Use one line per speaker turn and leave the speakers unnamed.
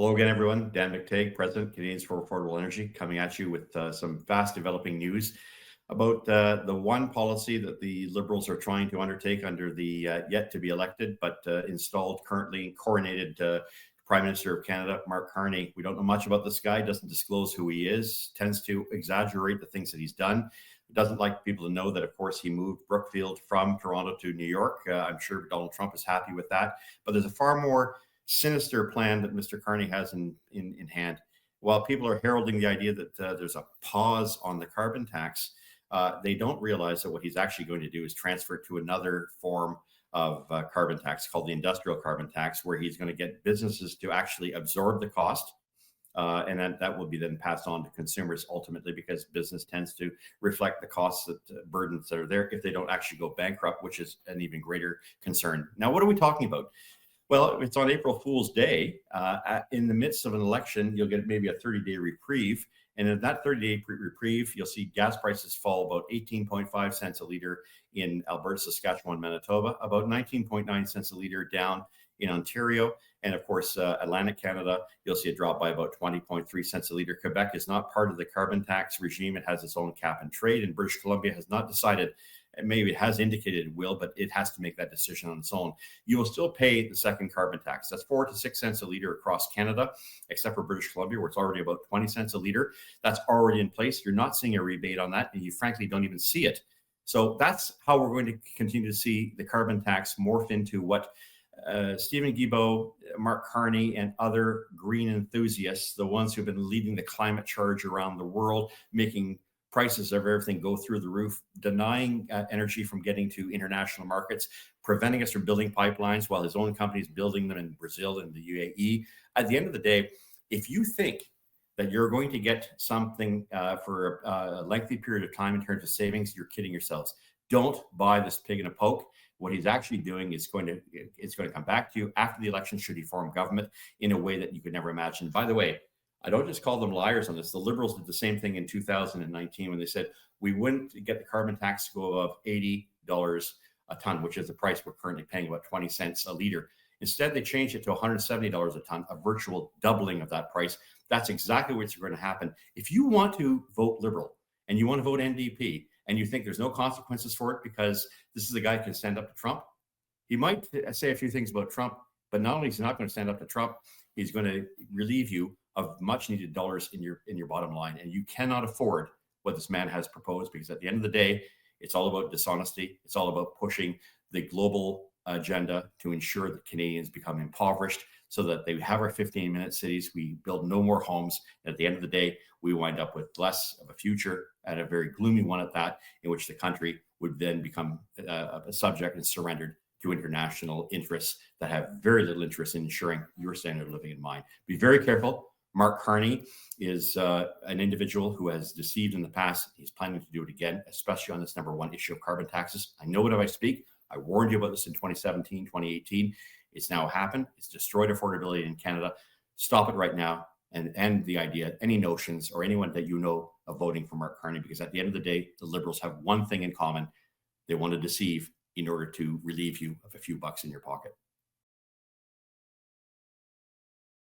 Hello again, everyone. Dan McTeague, President, Canadians for Affordable Energy, coming at you with some fast developing news about the one policy that the Liberals are trying to undertake under the yet to be elected but installed, currently coronated Prime Minister of Canada, Mark Carney. We don't know much about this guy, doesn't disclose who he is, tends to exaggerate the things that he's done. Doesn't like people to know that, of course, he moved Brookfield from Toronto to New York. I'm sure Donald Trump is happy with that. But there's a far more sinister plan that Mr. Carney has in hand. While people are heralding the idea that there's a pause on the carbon tax, they don't realize that what he's actually going to do is transfer it to another form of carbon tax called the industrial carbon tax, where he's going to get businesses to actually absorb the cost. And then that will be then passed on to consumers ultimately, because business tends to reflect the costs, that burdens that are there if they don't actually go bankrupt, which is an even greater concern. Now, what are we talking about? Well, it's on April Fool's Day. In the midst of an election, you'll get maybe a 30-day reprieve. And in that 30-day reprieve, you'll see gas prices fall about 18.5 cents a liter in Alberta, Saskatchewan, Manitoba, about 19.9 cents a liter down in Ontario. And of course, Atlantic Canada, you'll see a drop by about 20.3 cents a liter. Quebec is not part of the carbon tax regime. It has its own cap and trade. And British Columbia has not decided. Maybe it has indicated it will, but it has to make that decision on its own. You will still pay the second carbon tax. That's 4 to 6 cents a liter across Canada, except for British Columbia, where it's already about 20 cents a liter. That's already in place. You're not seeing a rebate on that, and you frankly don't even see it. So that's how we're going to continue to see the carbon tax morph into what Stephen Guilbeault, Mark Carney, and other green enthusiasts, the ones who've been leading the climate charge around the world, making prices of everything go through the roof, denying energy from getting to international markets, preventing us from building pipelines while his own company is building them in Brazil and the UAE. At the end of the day, if you think that you're going to get something for a lengthy period of time in terms of savings, you're kidding yourselves. Don't buy this pig in a poke. What he's actually doing is going to come back to you after the election, should he form government, in a way that you could never imagine. By the way, I don't just call them liars on this. The Liberals did the same thing in 2019 when they said we wouldn't get the carbon tax to go above $80 a ton, which is the price we're currently paying, about 20 cents a liter. Instead, they changed it to $170 a ton, a virtual doubling of that price. That's exactly what's going to happen. If you want to vote Liberal and you want to vote NDP and you think there's no consequences for it because this is a guy who can stand up to Trump, he might say a few things about Trump, but not only is he not going to stand up to Trump, he's going to relieve you of much needed dollars in your bottom line. And you cannot afford what this man has proposed, because at the end of the day, it's all about dishonesty. It's all about pushing the global agenda to ensure that Canadians become impoverished so that they have our 15-minute cities. We build no more homes. And at the end of the day, we wind up with less of a future, and a very gloomy one at that, in which the country would then become a subject and surrendered to international interests that have very little interest in ensuring your standard of living in mind. Be very careful. Mark Carney is an individual who has deceived in the past. He's planning to do it again, especially on this number one issue of carbon taxes. I know what I speak. I warned you about this in 2017, 2018. It's now happened. It's destroyed affordability in Canada. Stop it right now and end the idea, any notions or anyone that you know of voting for Mark Carney, because at the end of the day, the Liberals have one thing in common. They want to deceive in order to relieve you of a few bucks in your pocket.